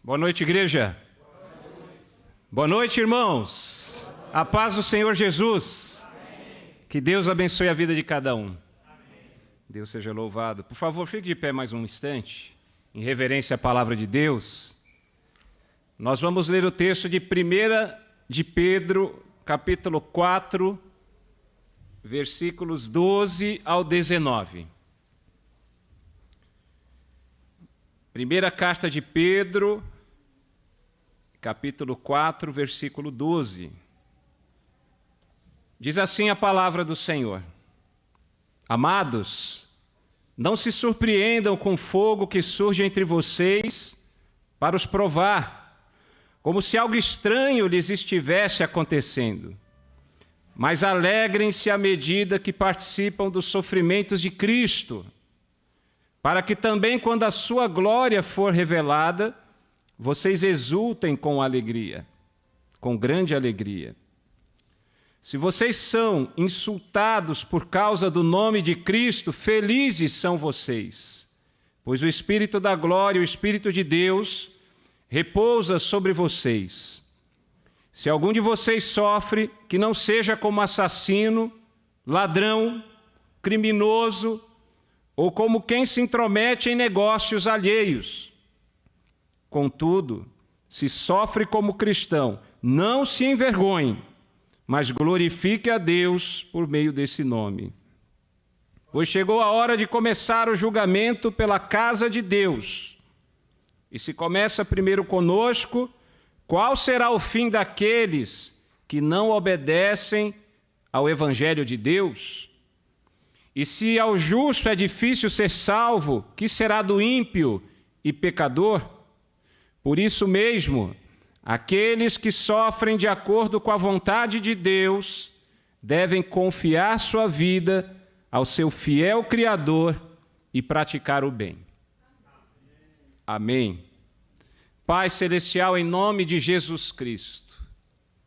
Boa noite, igreja. Boa noite, irmãos. A paz do Senhor Jesus. Que Deus abençoe a vida de cada um. Deus seja louvado. Por favor, fique de pé mais um instante, em reverência à palavra de Deus. Nós vamos ler o texto de 1 de Pedro, capítulo 4, versículos 12 ao 19. Primeira carta de Pedro, capítulo 4, versículo 12. Diz assim a palavra do Senhor: Amados, não se surpreendam com o fogo que surge entre vocês para os provar, como se algo estranho lhes estivesse acontecendo. Mas alegrem-se à medida que participam dos sofrimentos de Cristo, para que também, quando a sua glória for revelada, vocês exultem com alegria, com grande alegria. Se vocês são insultados por causa do nome de Cristo, felizes são vocês, pois o Espírito da glória, o Espírito de Deus, repousa sobre vocês. Se algum de vocês sofre, que não seja como assassino, ladrão, criminoso, ou como quem se intromete em negócios alheios. Contudo, se sofre como cristão, não se envergonhe, mas glorifique a Deus por meio desse nome. Pois chegou a hora de começar o julgamento pela casa de Deus. E se começa primeiro conosco, qual será o fim daqueles que não obedecem ao Evangelho de Deus? E se ao justo é difícil ser salvo, que será do ímpio e pecador? Por isso mesmo, aqueles que sofrem de acordo com a vontade de Deus devem confiar sua vida ao seu fiel Criador e praticar o bem. Amém. Pai Celestial, em nome de Jesus Cristo,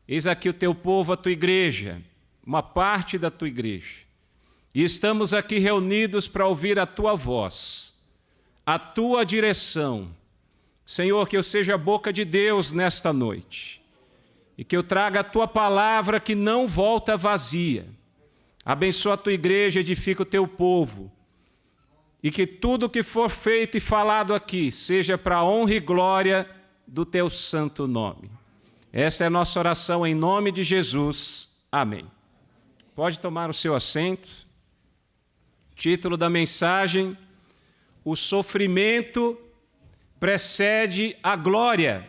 eis aqui o teu povo, a tua igreja, uma parte da tua igreja. E estamos aqui reunidos para ouvir a tua voz, a tua direção. Senhor, que eu seja a boca de Deus nesta noite e que eu traga a tua palavra que não volta vazia. Abençoa a tua igreja, edifica o teu povo e que tudo que for feito e falado aqui seja para a honra e glória do teu santo nome. Essa é a nossa oração em nome de Jesus. Amém. Pode tomar o seu assento. Título da mensagem: o sofrimento precede a glória.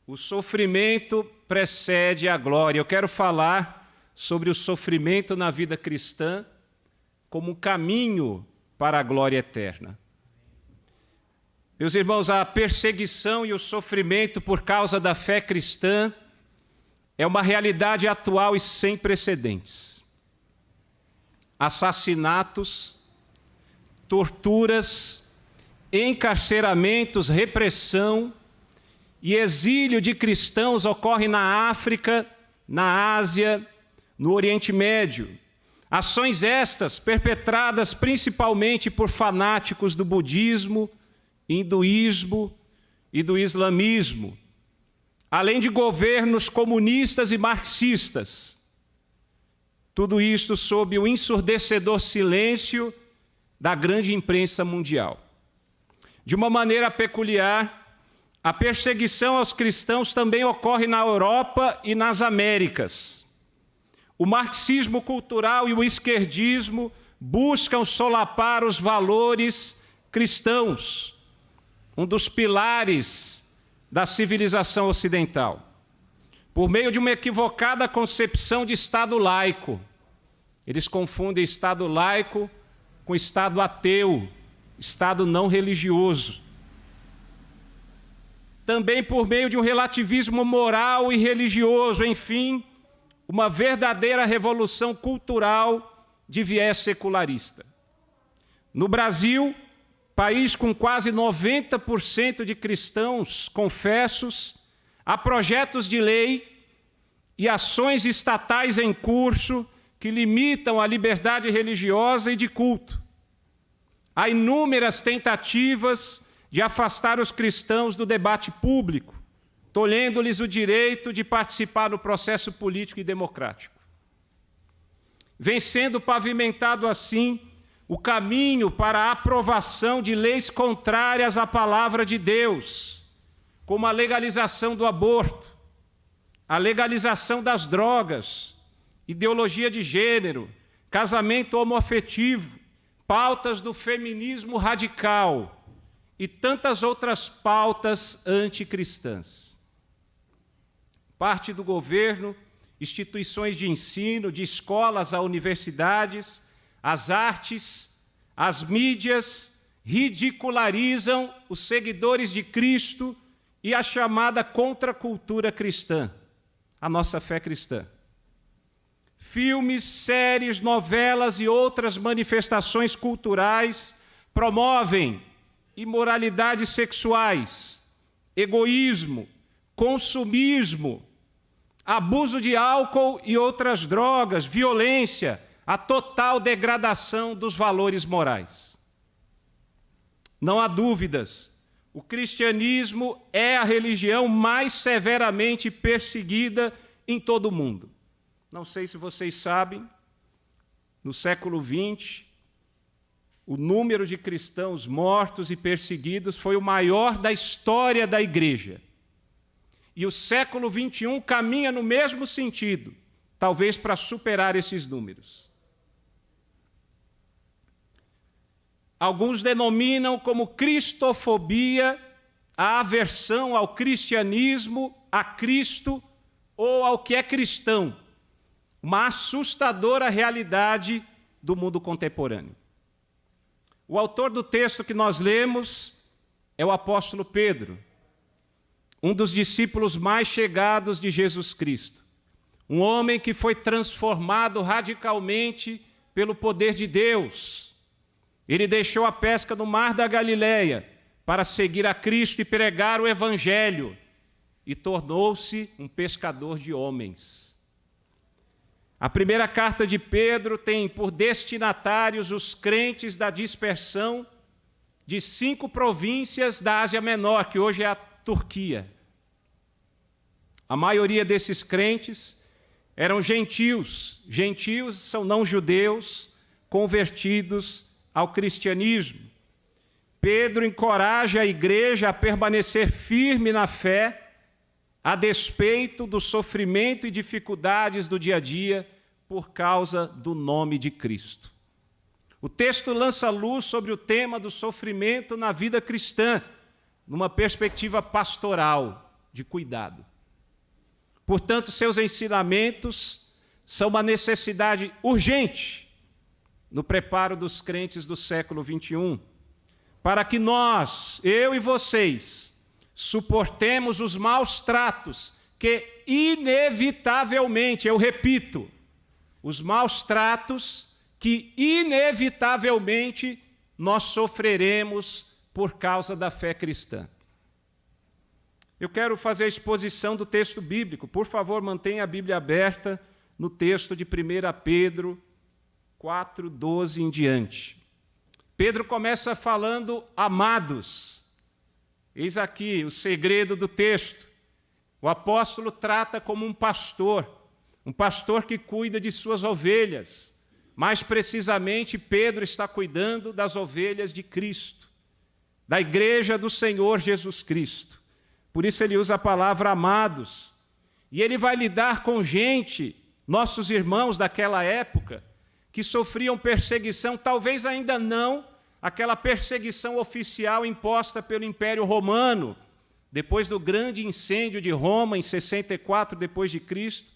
O sofrimento precede a glória. Eu quero falar sobre o sofrimento na vida cristã como um caminho para a glória eterna. Meus irmãos, a perseguição e o sofrimento por causa da fé cristã é uma realidade atual e sem precedentes. Assassinatos, torturas, encarceramentos, repressão e exílio de cristãos ocorre na África, na Ásia, no Oriente Médio. Ações estas perpetradas principalmente por fanáticos do budismo, hinduísmo e do islamismo, além de governos comunistas e marxistas. Tudo isto sob o ensurdecedor silêncio da grande imprensa mundial. De uma maneira peculiar, a perseguição aos cristãos também ocorre na Europa e nas Américas. O marxismo cultural e o esquerdismo buscam solapar os valores cristãos, um dos pilares da civilização ocidental, por meio de uma equivocada concepção de Estado laico. Eles confundem Estado laico com Estado ateu, Estado não religioso. Também por meio de um relativismo moral e religioso, enfim, uma verdadeira revolução cultural de viés secularista. No Brasil, país com quase 90% de cristãos confessos, há projetos de lei e ações estatais em curso que limitam a liberdade religiosa e de culto. Há inúmeras tentativas de afastar os cristãos do debate público, tolhendo-lhes o direito de participar do processo político e democrático. Vem sendo pavimentado assim o caminho para a aprovação de leis contrárias à palavra de Deus, como a legalização do aborto, a legalização das drogas, ideologia de gênero, casamento homoafetivo, pautas do feminismo radical e tantas outras pautas anticristãs. Parte do governo, instituições de ensino, de escolas a universidades, as artes, as mídias ridicularizam os seguidores de Cristo e a chamada contracultura cristã, a nossa fé cristã. Filmes, séries, novelas e outras manifestações culturais promovem imoralidades sexuais, egoísmo, consumismo, abuso de álcool e outras drogas, violência, a total degradação dos valores morais. Não há dúvidas, o cristianismo é a religião mais severamente perseguida em todo o mundo. Não sei se vocês sabem, no século XX, o número de cristãos mortos e perseguidos foi o maior da história da Igreja. E o século XXI caminha no mesmo sentido, talvez para superar esses números. Alguns denominam como cristofobia a aversão ao cristianismo, a Cristo ou ao que é cristão. Uma assustadora realidade do mundo contemporâneo. O autor do texto que nós lemos é o apóstolo Pedro, um dos discípulos mais chegados de Jesus Cristo. Um homem que foi transformado radicalmente pelo poder de Deus. Ele deixou a pesca no mar da Galileia para seguir a Cristo e pregar o Evangelho, e tornou-se um pescador de homens. A primeira carta de Pedro tem por destinatários os crentes da dispersão de 5 províncias da Ásia Menor, que hoje é a Turquia. A maioria desses crentes eram gentios. Gentios são não-judeus convertidos ao cristianismo. Pedro encoraja a igreja a permanecer firme na fé, a despeito do sofrimento e dificuldades do dia a dia por causa do nome de Cristo. O texto lança luz sobre o tema do sofrimento na vida cristã, numa perspectiva pastoral, de cuidado. Portanto, seus ensinamentos são uma necessidade urgente no preparo dos crentes do século XXI, para que nós, eu e vocês, suportemos os maus tratos que inevitavelmente, eu repito, os maus tratos que inevitavelmente nós sofreremos por causa da fé cristã. Eu quero fazer a exposição do texto bíblico. Por favor, mantenha a Bíblia aberta no texto de 1 Pedro 4:12 em diante. Pedro começa falando, amados. Eis aqui o segredo do texto. O apóstolo trata como um pastor que cuida de suas ovelhas. Mais precisamente, Pedro está cuidando das ovelhas de Cristo, da igreja do Senhor Jesus Cristo. Por isso ele usa a palavra amados. E ele vai lidar com gente, nossos irmãos daquela época, que sofriam perseguição, talvez ainda não aquela perseguição oficial imposta pelo Império Romano, depois do grande incêndio de Roma, em 64 depois de Cristo.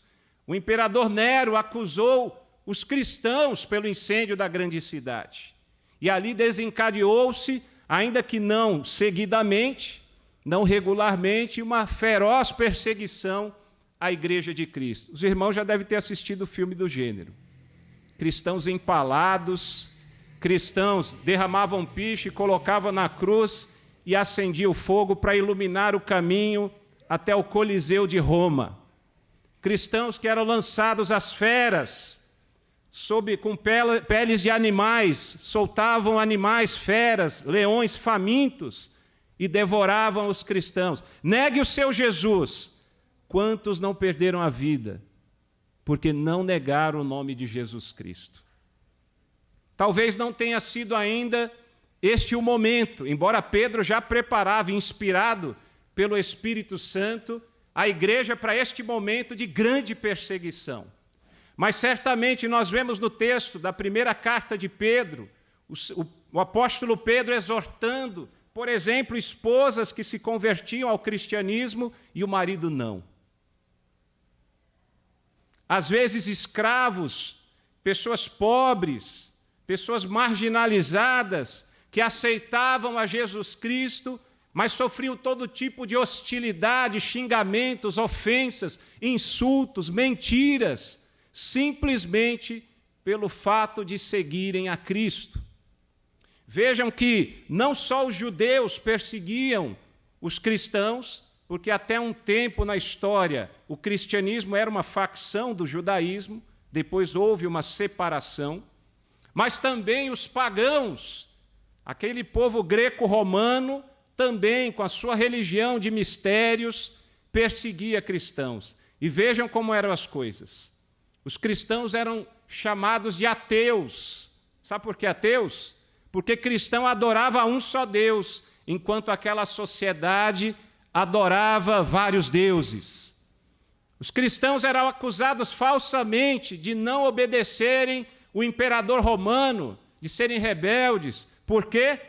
O imperador Nero acusou os cristãos pelo incêndio da grande cidade. E ali desencadeou-se, ainda que não seguidamente, não regularmente, uma feroz perseguição à Igreja de Cristo. Os irmãos já devem ter assistido o filme do gênero. Cristãos empalados, cristãos derramavam piche, colocavam na cruz e acendiam o fogo para iluminar o caminho até o Coliseu de Roma. Cristãos que eram lançados às feras, com peles de animais, soltavam animais, feras, leões famintos, e devoravam os cristãos. Negue o seu Jesus. Quantos não perderam a vida porque não negaram o nome de Jesus Cristo? Talvez não tenha sido ainda este o momento, embora Pedro já preparava, inspirado pelo Espírito Santo, a igreja para este momento de grande perseguição. Mas certamente nós vemos no texto da primeira carta de Pedro, o apóstolo Pedro exortando, por exemplo, esposas que se convertiam ao cristianismo e o marido não. Às vezes escravos, pessoas pobres, pessoas marginalizadas, que aceitavam a Jesus Cristo, mas sofriam todo tipo de hostilidade, xingamentos, ofensas, insultos, mentiras, simplesmente pelo fato de seguirem a Cristo. Vejam que não só os judeus perseguiam os cristãos, porque até um tempo na história o cristianismo era uma facção do judaísmo, depois houve uma separação, mas também os pagãos, aquele povo greco-romano, também com a sua religião de mistérios, perseguia cristãos. E vejam como eram as coisas. Os cristãos eram chamados de ateus. Sabe por que ateus? Porque cristão adorava um só Deus, enquanto aquela sociedade adorava vários deuses. Os cristãos eram acusados falsamente de não obedecerem o imperador romano, de serem rebeldes. Por quê?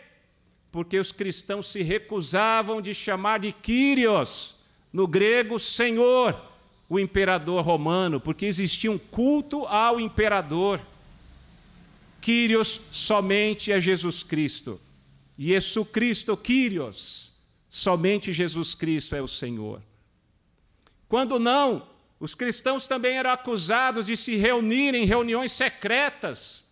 Porque os cristãos se recusavam de chamar de Kyrios, no grego, Senhor, o imperador romano, porque existia um culto ao imperador. Kyrios somente é Jesus Cristo. Jesus Cristo, Kyrios, somente Jesus Cristo é o Senhor. Quando não, os cristãos também eram acusados de se reunir em reuniões secretas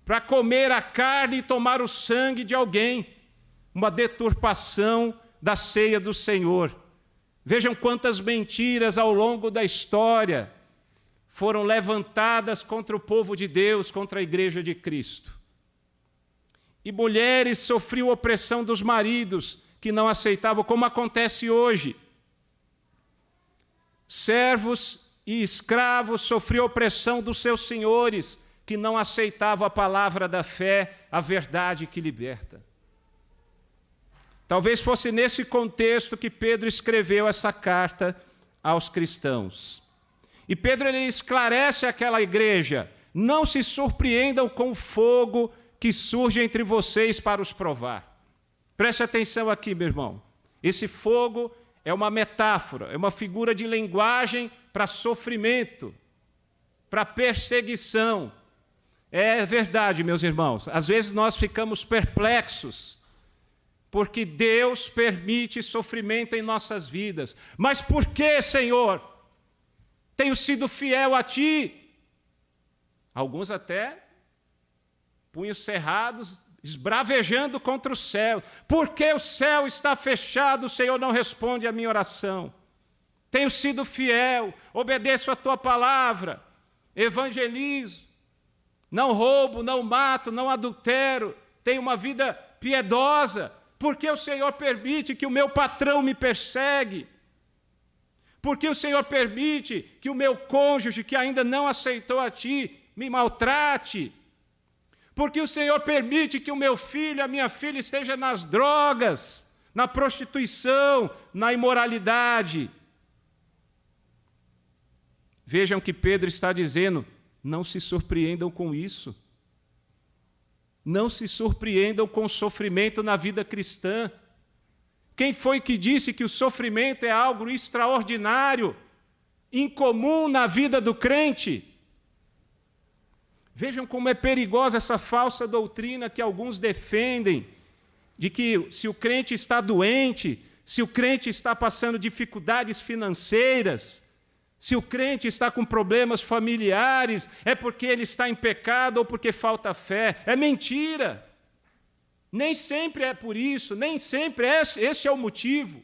para comer a carne e tomar o sangue de alguém, uma deturpação da ceia do Senhor. Vejam quantas mentiras ao longo da história foram levantadas contra o povo de Deus, contra a igreja de Cristo. E mulheres sofriam opressão dos maridos que não aceitavam, como acontece hoje. Servos e escravos sofriam opressão dos seus senhores, que não aceitavam a palavra da fé, a verdade que liberta. Talvez fosse nesse contexto que Pedro escreveu essa carta aos cristãos. E Pedro ele esclarece àquela igreja: não se surpreendam com o fogo que surge entre vocês para os provar. Preste atenção aqui, meu irmão. Esse fogo é uma metáfora, é uma figura de linguagem para sofrimento, para perseguição. É verdade, meus irmãos. Às vezes nós ficamos perplexos, porque Deus permite sofrimento em nossas vidas. Mas por que, Senhor? Tenho sido fiel a Ti. Alguns até punhos cerrados, esbravejando contra o céu. Por que o céu está fechado? O Senhor não responde à minha oração. Tenho sido fiel, obedeço a Tua palavra, evangelizo, não roubo, não mato, não adultero, tenho uma vida piedosa. Por que o Senhor permite que o meu patrão me persegue? Por que o Senhor permite que o meu cônjuge, que ainda não aceitou a Ti, me maltrate? Por que o Senhor permite que o meu filho, a minha filha, esteja nas drogas, na prostituição, na imoralidade? Vejam que Pedro está dizendo: não se surpreendam com isso. Não se surpreendam com o sofrimento na vida cristã. Quem foi que disse que o sofrimento é algo extraordinário, incomum na vida do crente? Vejam como é perigosa essa falsa doutrina que alguns defendem, de que se o crente está doente, se o crente está passando dificuldades financeiras, se o crente está com problemas familiares, é porque ele está em pecado ou porque falta fé. É mentira. Nem sempre é por isso, nem sempre esse é o motivo.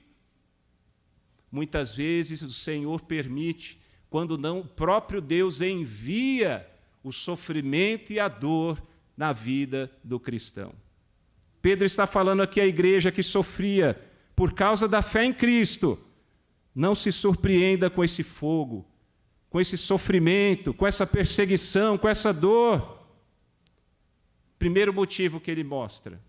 Muitas vezes o Senhor permite, quando não, o próprio Deus envia o sofrimento e a dor na vida do cristão. Pedro está falando aqui à igreja que sofria por causa da fé em Cristo. Não se surpreenda com esse fogo, com esse sofrimento, com essa perseguição, com essa dor. Primeiro motivo que ele mostra: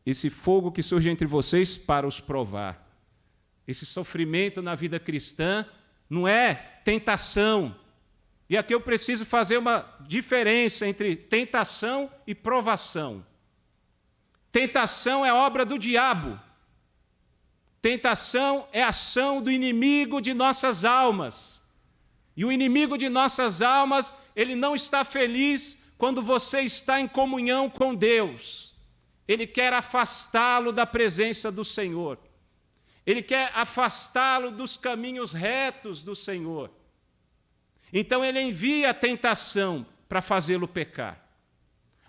esse fogo que surge entre vocês para os provar. Esse sofrimento na vida cristã não é tentação. E aqui eu preciso fazer uma diferença entre tentação e provação. Tentação é obra do diabo. Tentação é ação do inimigo de nossas almas. E o inimigo de nossas almas, ele não está feliz quando você está em comunhão com Deus. Ele quer afastá-lo da presença do Senhor. Ele quer afastá-lo dos caminhos retos do Senhor. Então ele envia a tentação para fazê-lo pecar.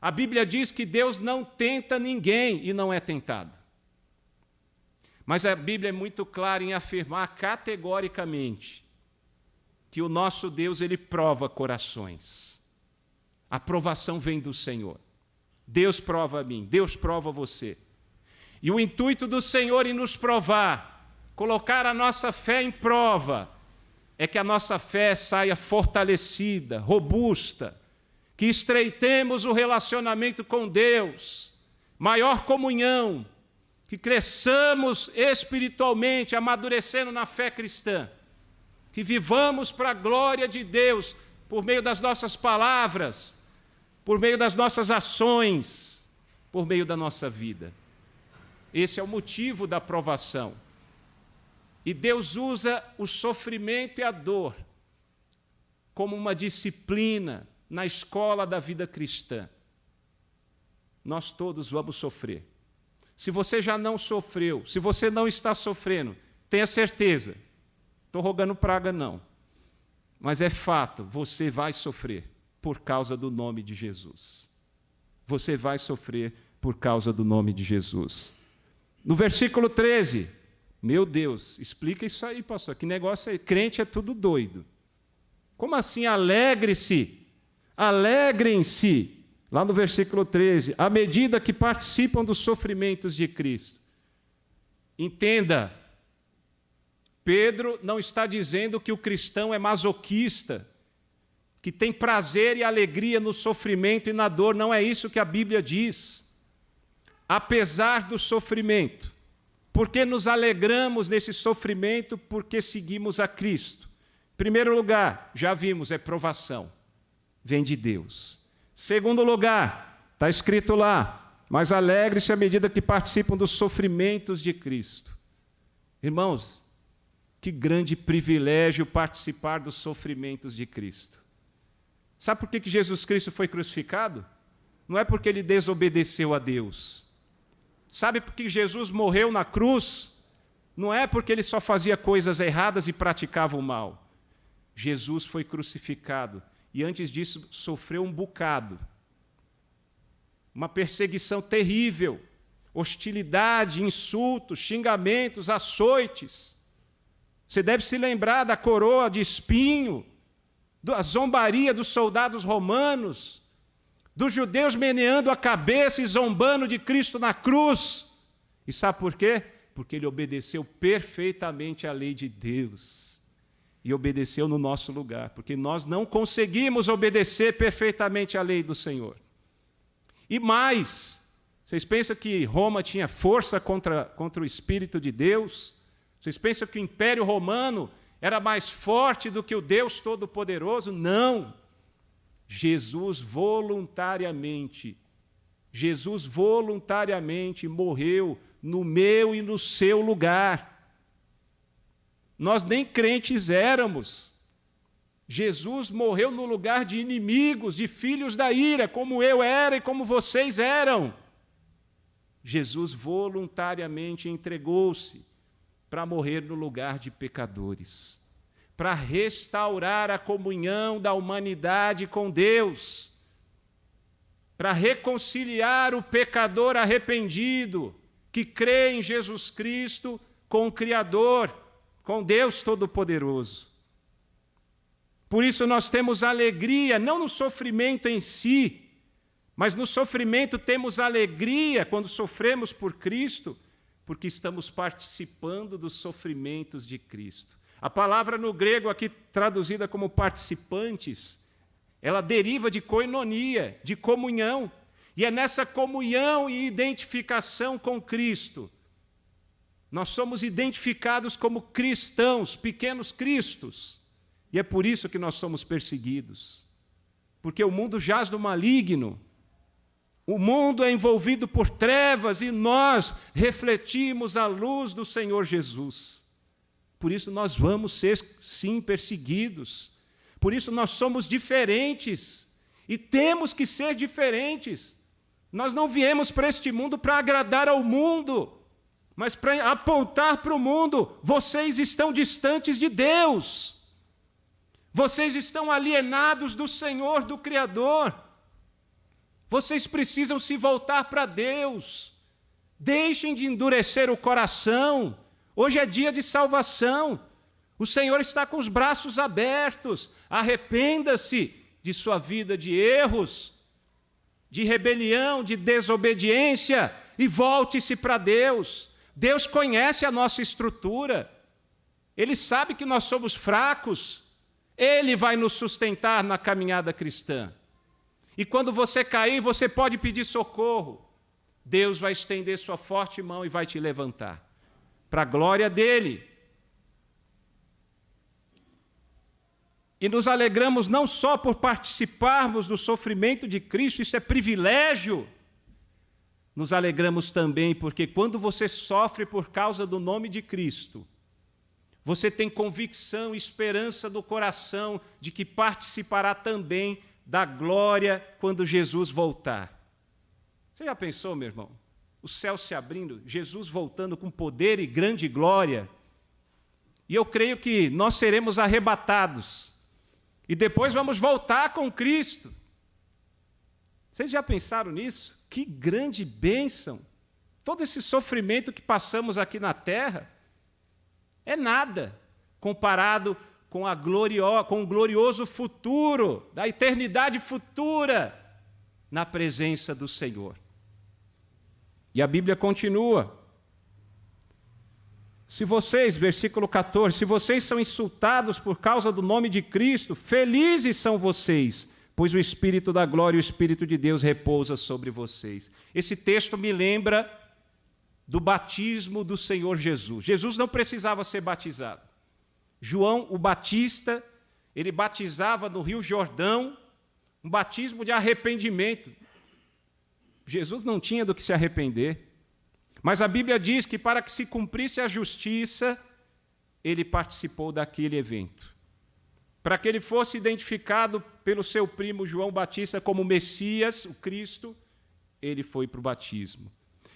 A Bíblia diz que Deus não tenta ninguém e não é tentado. Mas a Bíblia é muito clara em afirmar categoricamente que o nosso Deus, ele prova corações. A provação vem do Senhor. Deus prova a mim, Deus prova você. E o intuito do Senhor em nos provar, colocar a nossa fé em prova, é que a nossa fé saia fortalecida, robusta, que estreitemos o relacionamento com Deus, maior comunhão, que cresçamos espiritualmente, amadurecendo na fé cristã, que vivamos para a glória de Deus, por meio das nossas palavras, por meio das nossas ações, por meio da nossa vida. Esse é o motivo da provação. E Deus usa o sofrimento e a dor como uma disciplina na escola da vida cristã. Nós todos vamos sofrer. Se você já não sofreu, se você não está sofrendo, tenha certeza. Estou rogando praga, não. Mas é fato, você vai sofrer por causa do nome de Jesus. Você vai sofrer por causa do nome de Jesus. No versículo 13, meu Deus, explica isso aí, pastor, que negócio aí? Crente é tudo doido. Como assim? Alegre-se, alegrem-se, lá no versículo 13, à medida que participam dos sofrimentos de Cristo. Entenda, Pedro não está dizendo que o cristão é masoquista, que tem prazer e alegria no sofrimento e na dor, não é isso que a Bíblia diz. Apesar do sofrimento, porque nos alegramos nesse sofrimento, porque seguimos a Cristo. Em primeiro lugar, já vimos, é provação, vem de Deus. Segundo lugar, está escrito lá, mas alegre-se à medida que participam dos sofrimentos de Cristo. Irmãos, que grande privilégio participar dos sofrimentos de Cristo. Sabe por que Jesus Cristo foi crucificado? Não é porque ele desobedeceu a Deus. Sabe por que Jesus morreu na cruz? Não é porque ele só fazia coisas erradas e praticava o mal. Jesus foi crucificado e antes disso sofreu um bocado. Uma perseguição terrível, hostilidade, insultos, xingamentos, açoites. Você deve se lembrar da coroa de espinho, da zombaria dos soldados romanos, dos judeus meneando a cabeça e zombando de Cristo na cruz. E sabe por quê? Porque ele obedeceu perfeitamente à lei de Deus. E obedeceu no nosso lugar, porque nós não conseguimos obedecer perfeitamente à lei do Senhor. E mais, vocês pensam que Roma tinha força contra o Espírito de Deus? Vocês pensam que o Império Romano era mais forte do que o Deus Todo-Poderoso? Não! Jesus voluntariamente morreu no meu e no seu lugar. Nós nem crentes éramos. Jesus morreu no lugar de inimigos, de filhos da ira, como eu era e como vocês eram. Jesus voluntariamente entregou-se para morrer no lugar de pecadores, para restaurar a comunhão da humanidade com Deus, para reconciliar o pecador arrependido, que crê em Jesus Cristo, com o Criador, com Deus Todo-Poderoso. Por isso nós temos alegria, não no sofrimento em si, Mas no sofrimento temos alegria quando sofremos por Cristo, porque estamos participando dos sofrimentos de Cristo. A palavra no grego aqui traduzida como participantes, ela deriva de koinonia, de comunhão. E é nessa comunhão e identificação com Cristo. Nós somos identificados como cristãos, pequenos cristos. E é por isso que nós somos perseguidos. Porque o mundo jaz no maligno. O mundo é envolvido por trevas e nós refletimos a luz do Senhor Jesus. Por isso nós vamos ser, sim, perseguidos. Por isso nós somos diferentes e temos que ser diferentes. Nós não viemos para este mundo para agradar ao mundo, mas para apontar para o mundo: vocês estão distantes de Deus. Vocês estão alienados do Senhor, do Criador. Vocês precisam se voltar para Deus. Deixem de endurecer o coração. Hoje é dia de salvação. O Senhor está com os braços abertos. Arrependa-se de sua vida de erros, de rebelião, de desobediência e volte-se para Deus. Deus conhece a nossa estrutura. Ele sabe que nós somos fracos. Ele vai nos sustentar na caminhada cristã. E quando você cair, você pode pedir socorro. Deus vai estender sua forte mão e vai te levantar, para a glória dele. E nos alegramos não só por participarmos do sofrimento de Cristo, isso é privilégio. Nos alegramos também porque quando você sofre por causa do nome de Cristo, você tem convicção e esperança do coração de que participará também da glória quando Jesus voltar. Você já pensou, meu irmão? O céu se abrindo, Jesus voltando com poder e grande glória. E eu creio que nós seremos arrebatados. E depois vamos voltar com Cristo. Vocês já pensaram nisso? Que grande bênção! Todo esse sofrimento que passamos aqui na terra é nada comparado com o glorioso futuro, da eternidade futura, na presença do Senhor. E a Bíblia continua. Se vocês, versículo 14, se vocês são insultados por causa do nome de Cristo, felizes são vocês, pois o Espírito da glória e o Espírito de Deus repousa sobre vocês. Esse texto me lembra do batismo do Senhor Jesus. Jesus não precisava ser batizado. João, o Batista, ele batizava no Rio Jordão, um batismo de arrependimento. Jesus não tinha do que se arrepender. Mas a Bíblia diz que para que se cumprisse a justiça, ele participou daquele evento. Para que ele fosse identificado pelo seu primo João Batista como Messias, o Cristo, ele foi para o batismo.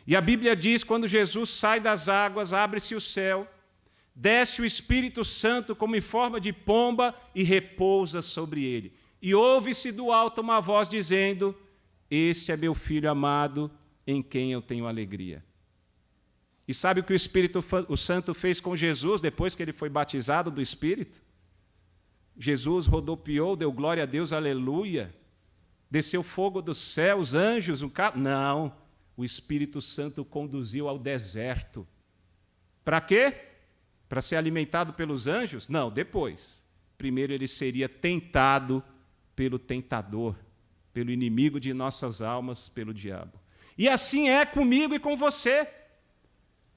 E a Bíblia diz, quando Jesus sai das águas, abre-se o céu, desce o Espírito Santo como em forma de pomba e repousa sobre ele. E ouve-se do alto uma voz dizendo: este é meu Filho amado, em quem eu tenho alegria. E sabe o que o Santo fez com Jesus depois que ele foi batizado do Espírito? Jesus rodopiou, deu glória a Deus, aleluia. Desceu fogo do céu, os anjos, Não, o Espírito Santo o conduziu ao deserto. Para quê? Para ser alimentado pelos anjos? Não, depois. Primeiro ele seria tentado pelo tentador, pelo inimigo de nossas almas, pelo diabo. E assim é comigo e com você.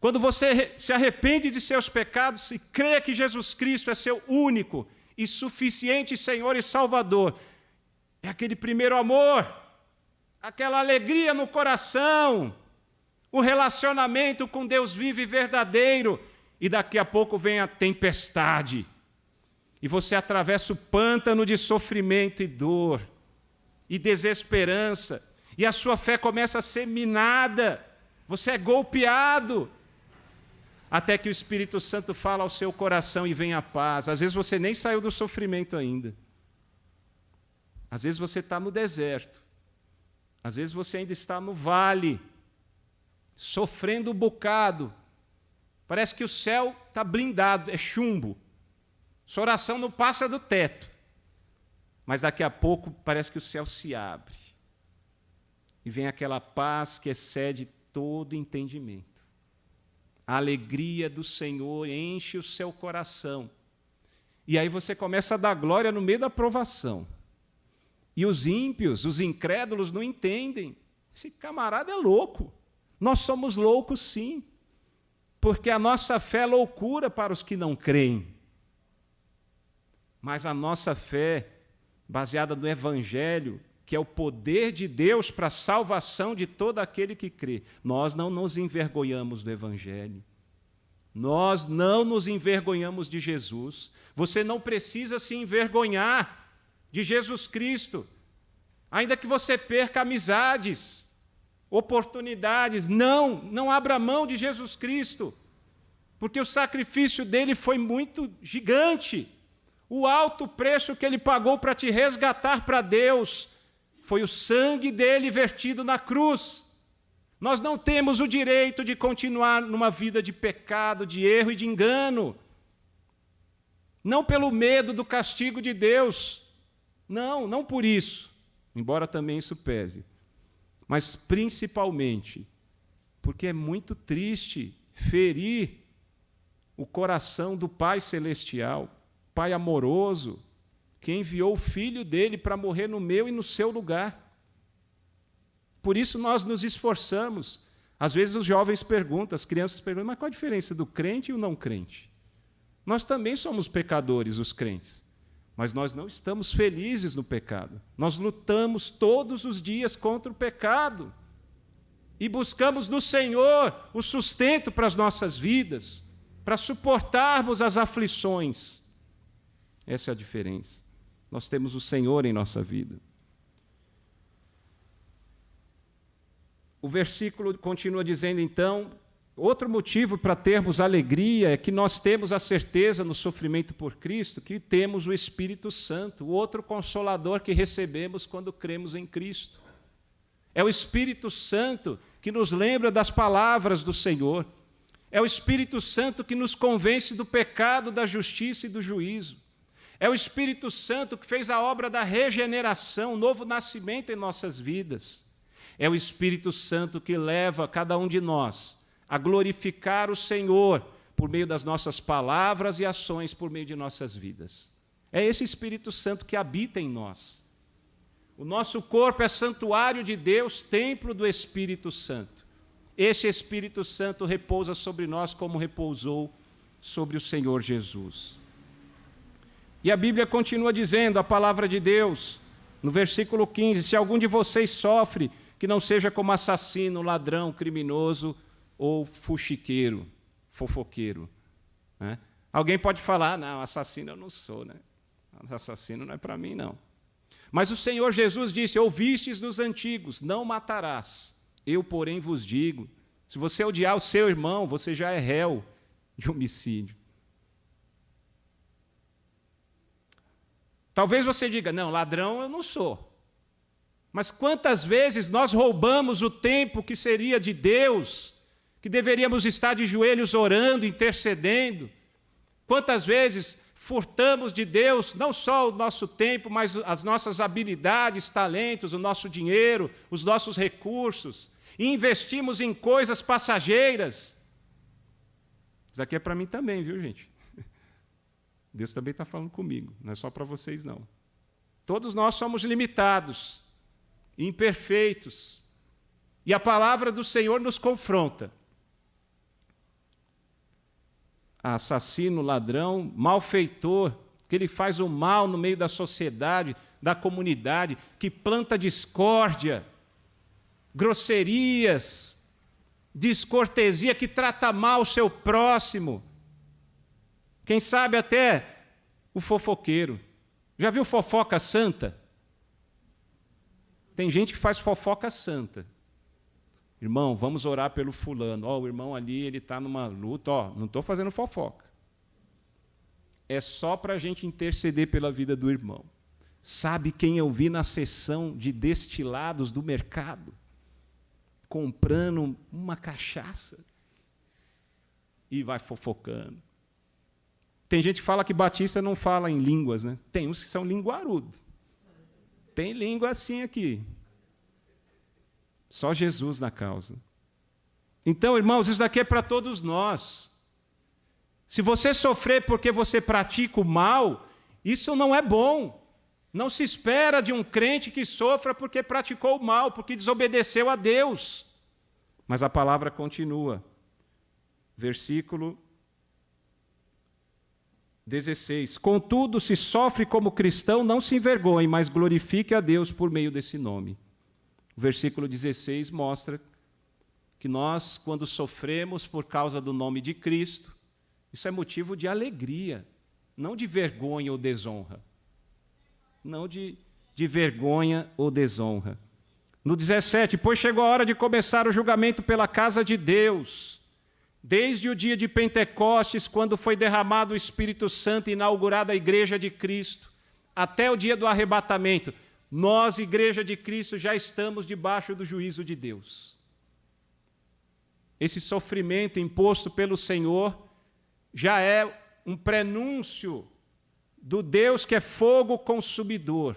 Quando você se arrepende de seus pecados e crê que Jesus Cristo é seu único e suficiente Senhor e Salvador, é aquele primeiro amor, aquela alegria no coração, o relacionamento com Deus vivo e verdadeiro. E daqui a pouco vem a tempestade. E você atravessa o pântano de sofrimento e dor, e desesperança. E a sua fé começa a ser minada. Você é golpeado. Até que o Espírito Santo fala ao seu coração e vem a paz. Às vezes você nem saiu do sofrimento ainda. Às vezes você está no deserto. Às vezes você ainda está no vale, sofrendo um bocado. Parece que o céu está blindado, é chumbo. Sua oração não passa do teto. Mas daqui a pouco parece que o céu se abre. e vem aquela paz que excede todo entendimento. A alegria do Senhor enche o seu coração. E aí você começa a dar glória no meio da provação. E os ímpios, os incrédulos não entendem. Esse camarada é louco. Nós somos loucos, sim. Porque a nossa fé é loucura para os que não creem. Mas a nossa fé, baseada no Evangelho, que é o poder de Deus para a salvação de todo aquele que crê. Nós não nos envergonhamos do Evangelho. Nós não nos envergonhamos de Jesus. Você não precisa se envergonhar de Jesus Cristo. Ainda que você perca amizades, oportunidades, não abra mão de Jesus Cristo. Porque o sacrifício dele foi muito gigante. O alto preço que ele pagou para te resgatar para Deus foi o sangue dele vertido na cruz. Nós não temos o direito de continuar numa vida de pecado, de erro e de engano. Não pelo medo do castigo de Deus. Não por isso, embora também isso pese. Mas principalmente porque é muito triste ferir o coração do Pai Celestial, Pai amoroso, que enviou o Filho dele para morrer no meu e no seu lugar. Por isso nós nos esforçamos. Às vezes os jovens perguntam, as crianças perguntam, mas qual a diferença do crente e o não crente? Nós também somos pecadores, os crentes, mas nós não estamos felizes no pecado. Nós lutamos todos os dias contra o pecado e buscamos no Senhor o sustento para as nossas vidas, para suportarmos as aflições. Essa é a diferença. Nós temos o Senhor em nossa vida. O versículo continua dizendo, então, outro motivo para termos alegria é que nós temos a certeza no sofrimento por Cristo que temos o Espírito Santo, o outro consolador que recebemos quando cremos em Cristo. É o Espírito Santo que nos lembra das palavras do Senhor. É o Espírito Santo que nos convence do pecado, da justiça e do juízo. É o Espírito Santo que fez a obra da regeneração, novo nascimento em nossas vidas. É o Espírito Santo que leva cada um de nós a glorificar o Senhor por meio das nossas palavras e ações, por meio de nossas vidas. É esse Espírito Santo que habita em nós. O nosso corpo é santuário de Deus, templo do Espírito Santo. Esse Espírito Santo repousa sobre nós como repousou sobre o Senhor Jesus. E a Bíblia continua dizendo, a palavra de Deus, no versículo 15, se algum de vocês sofre, que não seja como assassino, ladrão, criminoso ou fuxiqueiro, fofoqueiro. Né? Alguém pode falar, não, assassino eu não sou, né? Assassino não é para mim, não. Mas o Senhor Jesus disse, ouvistes dos antigos, não matarás. Eu, porém, vos digo, se você odiar o seu irmão, você já é réu de homicídio. Talvez você diga, não, ladrão eu não sou. Mas quantas vezes nós roubamos o tempo que seria de Deus, que deveríamos estar de joelhos orando, intercedendo? Quantas vezes furtamos de Deus não só o nosso tempo, mas as nossas habilidades, talentos, o nosso dinheiro, os nossos recursos, e investimos em coisas passageiras? Isso aqui é para mim também, viu, gente? Deus também está falando comigo, não é só para vocês, não. Todos nós somos limitados, imperfeitos, e a palavra do Senhor nos confronta. Assassino, ladrão, malfeitor, que ele faz o mal no meio da sociedade, da comunidade, que planta discórdia, grosserias, descortesia, que trata mal o seu próximo. Quem sabe até o fofoqueiro. Já viu fofoca santa? Tem gente que faz fofoca santa. Irmão, vamos orar pelo fulano. O irmão ali, ele está numa luta. Não estou fazendo fofoca. É só para a gente interceder pela vida do irmão. Sabe quem eu vi na sessão de destilados do mercado? Comprando uma cachaça. E vai fofocando. Tem gente que fala que batista não fala em línguas, né? Tem uns que são linguarudos. Tem língua assim aqui. Só Jesus na causa. Então, irmãos, isso daqui é para todos nós. Se você sofrer porque você pratica o mal, isso não é bom. Não se espera de um crente que sofra porque praticou o mal, porque desobedeceu a Deus. Mas a palavra continua. Versículo 16. Contudo, se sofre como cristão, não se envergonhe, mas glorifique a Deus por meio desse nome. O versículo 16 mostra que nós, quando sofremos por causa do nome de Cristo, isso é motivo de alegria, não de vergonha ou desonra. Não de vergonha ou desonra. No 17, pois chegou a hora de começar o julgamento pela casa de Deus. Desde o dia de Pentecostes, quando foi derramado o Espírito Santo e inaugurada a Igreja de Cristo, até o dia do arrebatamento, nós, Igreja de Cristo, já estamos debaixo do juízo de Deus. Esse sofrimento imposto pelo Senhor já é um prenúncio do Deus que é fogo consumidor,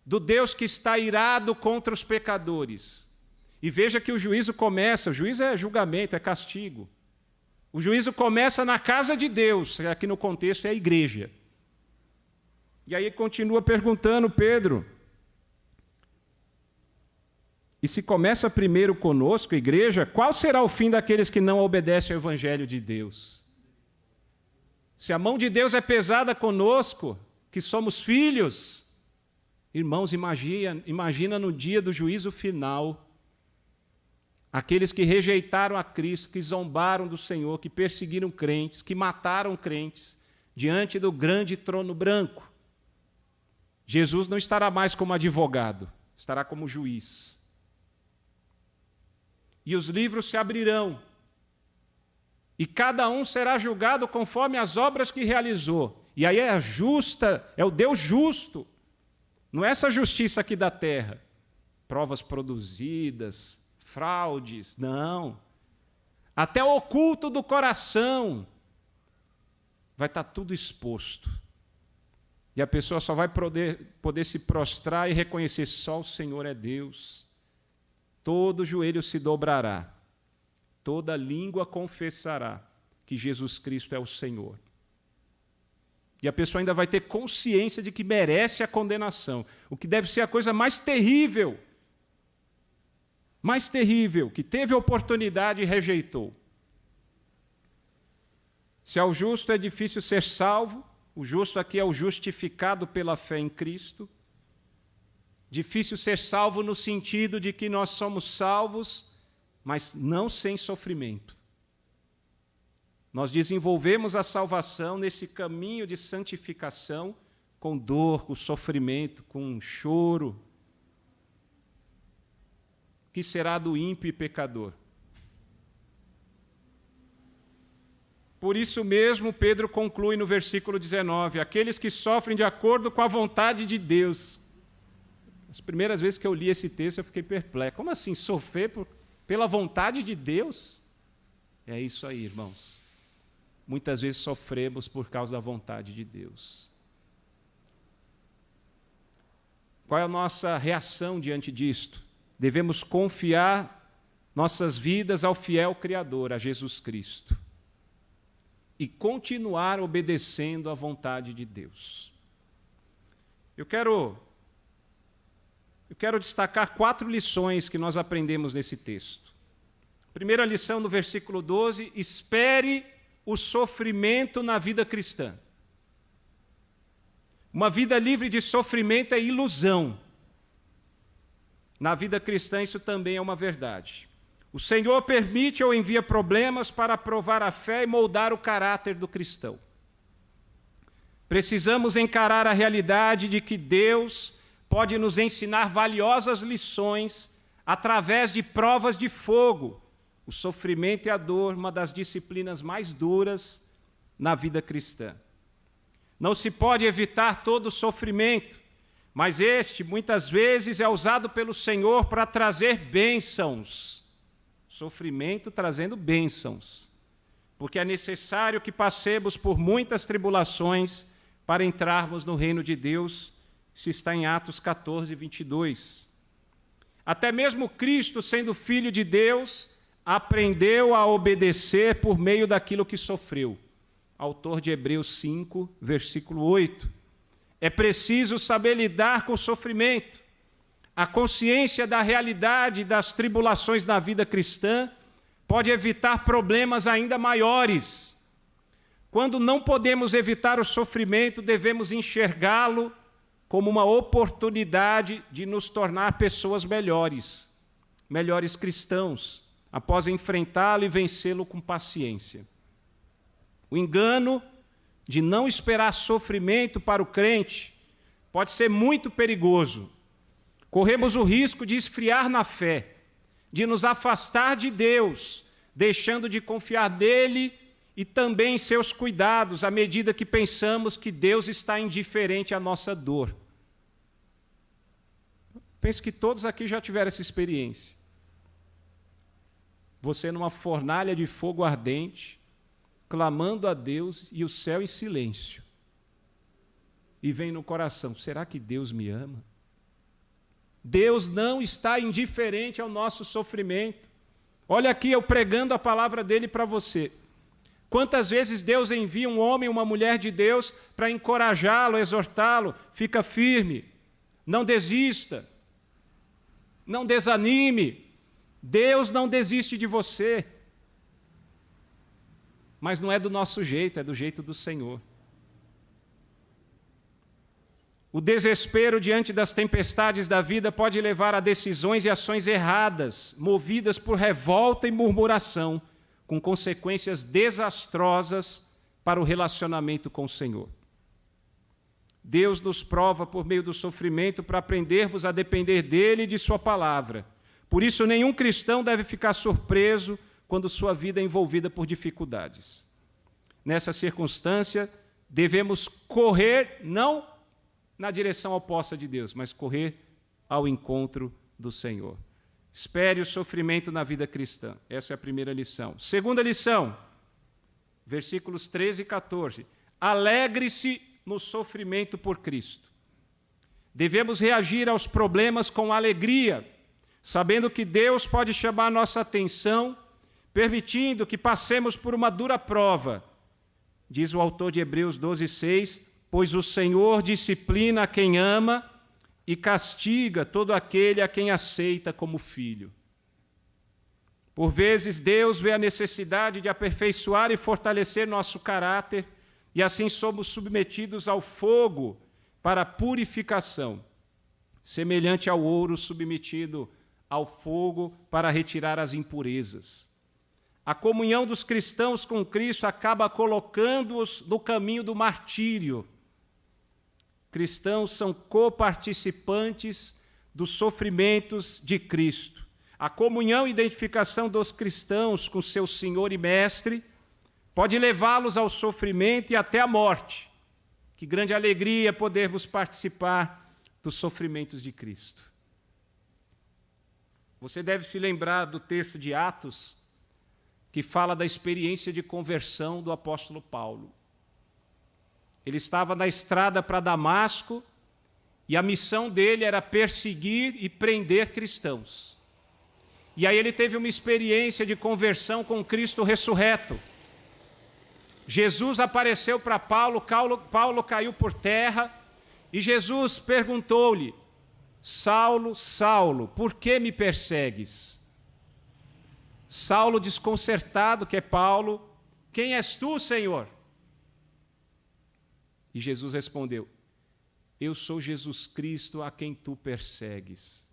do Deus que está irado contra os pecadores. E veja que o juízo começa, o juízo é julgamento, é castigo. O juízo começa na casa de Deus, aqui no contexto é a igreja. E aí continua perguntando Pedro, e se começa primeiro conosco, igreja, qual será o fim daqueles que não obedecem ao Evangelho de Deus? Se a mão de Deus é pesada conosco, que somos filhos, irmãos, imagina no dia do juízo final, aqueles que rejeitaram a Cristo, que zombaram do Senhor, que perseguiram crentes, que mataram crentes, diante do grande trono branco. Jesus não estará mais como advogado, estará como juiz. E os livros se abrirão, e cada um será julgado conforme as obras que realizou. E aí é o Deus justo, não é essa justiça aqui da terra, provas produzidas, fraudes, não. Até o oculto do coração vai estar tudo exposto. E a pessoa só vai poder se prostrar e reconhecer só o Senhor é Deus. Todo joelho se dobrará, toda língua confessará que Jesus Cristo é o Senhor. E a pessoa ainda vai ter consciência de que merece a condenação, o que deve ser a coisa mais terrível, que teve oportunidade e rejeitou. Se ao justo é difícil ser salvo, o justo aqui é o justificado pela fé em Cristo. Difícil ser salvo no sentido de que nós somos salvos, mas não sem sofrimento. Nós desenvolvemos a salvação nesse caminho de santificação com dor, com sofrimento, com choro. O que será do ímpio e pecador? Por isso mesmo, Pedro conclui no versículo 19, aqueles que sofrem de acordo com a vontade de Deus. As primeiras vezes que eu li esse texto, eu fiquei perplexo. Como assim, sofrer pela vontade de Deus? É isso aí, irmãos. Muitas vezes sofremos por causa da vontade de Deus. Qual é a nossa reação diante disto? Devemos confiar nossas vidas ao fiel Criador, a Jesus Cristo, e continuar obedecendo à vontade de Deus. Eu quero destacar 4 lições que nós aprendemos nesse texto. Primeira lição no versículo 12, espere o sofrimento na vida cristã. Uma vida livre de sofrimento é ilusão. Na vida cristã isso também é uma verdade. O Senhor permite ou envia problemas para provar a fé e moldar o caráter do cristão. Precisamos encarar a realidade de que Deus pode nos ensinar valiosas lições através de provas de fogo. O sofrimento e a dor, uma das disciplinas mais duras na vida cristã. Não se pode evitar todo o sofrimento, mas este, muitas vezes, é usado pelo Senhor para trazer bênçãos. Sofrimento trazendo bênçãos. Porque é necessário que passemos por muitas tribulações para entrarmos no reino de Deus, se está em Atos 14, 22. Até mesmo Cristo, sendo Filho de Deus, aprendeu a obedecer por meio daquilo que sofreu. Autor de Hebreus 5, versículo 8. É preciso saber lidar com o sofrimento. A consciência da realidade das tribulações na vida cristã pode evitar problemas ainda maiores. Quando não podemos evitar o sofrimento, devemos enxergá-lo como uma oportunidade de nos tornar pessoas melhores, melhores cristãos, após enfrentá-lo e vencê-lo com paciência. O engano de não esperar sofrimento para o crente pode ser muito perigoso. Corremos o risco de esfriar na fé, de nos afastar de Deus, deixando de confiar nele e também em seus cuidados, à medida que pensamos que Deus está indiferente à nossa dor. Penso que todos aqui já tiveram essa experiência. Você numa fornalha de fogo ardente, clamando a Deus e o céu em silêncio. E vem no coração, será que Deus me ama? Deus não está indiferente ao nosso sofrimento. Olha aqui eu pregando a palavra dele para você. Quantas vezes Deus envia um homem, uma mulher de Deus para encorajá-lo, exortá-lo, fica firme, não desista, não desanime. Deus não desiste de você. Mas não é do nosso jeito, é do jeito do Senhor. O desespero diante das tempestades da vida pode levar a decisões e ações erradas, movidas por revolta e murmuração, com consequências desastrosas para o relacionamento com o Senhor. Deus nos prova por meio do sofrimento para aprendermos a depender dele e de sua palavra. Por isso, nenhum cristão deve ficar surpreso quando sua vida é envolvida por dificuldades. Nessa circunstância, devemos correr não na direção oposta de Deus, mas correr ao encontro do Senhor. Espere o sofrimento na vida cristã. Essa é a primeira lição. Segunda lição, versículos 13 e 14. Alegre-se no sofrimento por Cristo. Devemos reagir aos problemas com alegria, sabendo que Deus pode chamar nossa atenção, permitindo que passemos por uma dura prova. Diz o autor de Hebreus 12, 6, pois o Senhor disciplina a quem ama e castiga todo aquele a quem aceita como filho. Por vezes, Deus vê a necessidade de aperfeiçoar e fortalecer nosso caráter, e assim somos submetidos ao fogo para a purificação, semelhante ao ouro submetido ao fogo para retirar as impurezas. A comunhão dos cristãos com Cristo acaba colocando-os no caminho do martírio. Cristãos são coparticipantes dos sofrimentos de Cristo. A comunhão e identificação dos cristãos com seu Senhor e Mestre pode levá-los ao sofrimento e até à morte. Que grande alegria podermos participar dos sofrimentos de Cristo. Você deve se lembrar do texto de Atos, que fala da experiência de conversão do apóstolo Paulo. Ele estava na estrada para Damasco e a missão dele era perseguir e prender cristãos. E aí ele teve uma experiência de conversão com Cristo ressurreto. Jesus apareceu para Paulo, Paulo caiu por terra e Jesus perguntou-lhe, Saulo, Saulo, por que me persegues? Saulo, desconcertado, que é Paulo, quem és tu, Senhor? E Jesus respondeu, eu sou Jesus Cristo a quem tu persegues.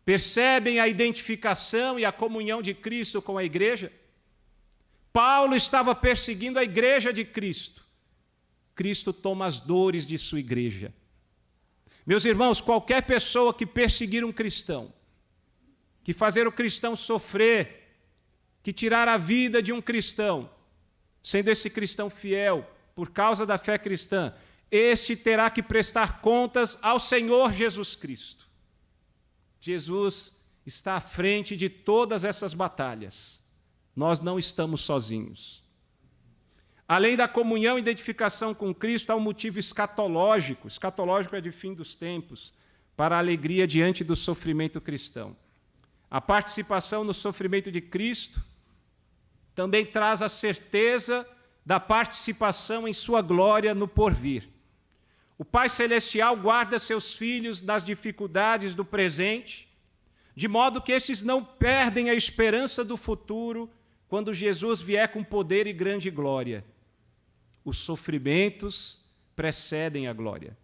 Percebem a identificação e a comunhão de Cristo com a igreja? Paulo estava perseguindo a igreja de Cristo. Cristo toma as dores de sua igreja. Meus irmãos, qualquer pessoa que perseguir um cristão, que fazer o cristão sofrer, que tirar a vida de um cristão, sendo esse cristão fiel, por causa da fé cristã, este terá que prestar contas ao Senhor Jesus Cristo. Jesus está à frente de todas essas batalhas. Nós não estamos sozinhos. Além da comunhão e identificação com Cristo, há um motivo escatológico. Escatológico é de fim dos tempos. para a alegria diante do sofrimento cristão. A participação no sofrimento de Cristo também traz a certeza da participação em sua glória no porvir. O Pai Celestial guarda seus filhos das dificuldades do presente, de modo que estes não perdem a esperança do futuro quando Jesus vier com poder e grande glória. Os sofrimentos precedem a glória.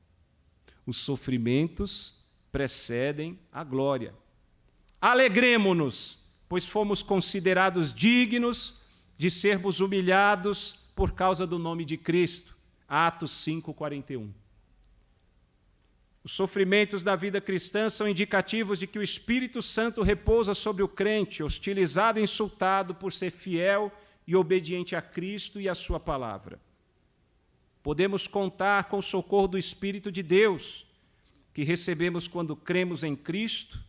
Os sofrimentos precedem a glória. Alegremo-nos, pois fomos considerados dignos de sermos humilhados por causa do nome de Cristo. Atos 5:41. Os sofrimentos da vida cristã são indicativos de que o Espírito Santo repousa sobre o crente, hostilizado e insultado por ser fiel e obediente a Cristo e a sua palavra. Podemos contar com o socorro do Espírito de Deus, que recebemos quando cremos em Cristo,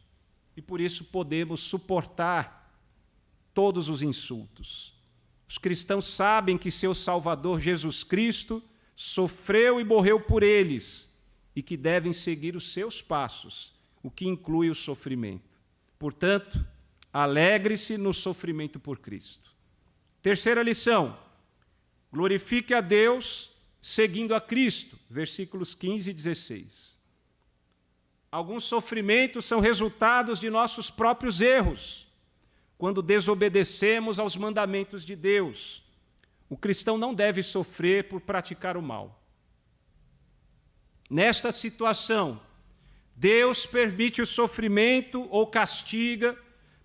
e por isso podemos suportar todos os insultos. Os cristãos sabem que seu Salvador Jesus Cristo sofreu e morreu por eles, e que devem seguir os seus passos, o que inclui o sofrimento. Portanto, alegre-se no sofrimento por Cristo. Terceira lição: glorifique a Deus seguindo a Cristo, versículos 15 e 16. Alguns sofrimentos são resultados de nossos próprios erros, quando desobedecemos aos mandamentos de Deus. O cristão não deve sofrer por praticar o mal. Nesta situação, Deus permite o sofrimento ou castiga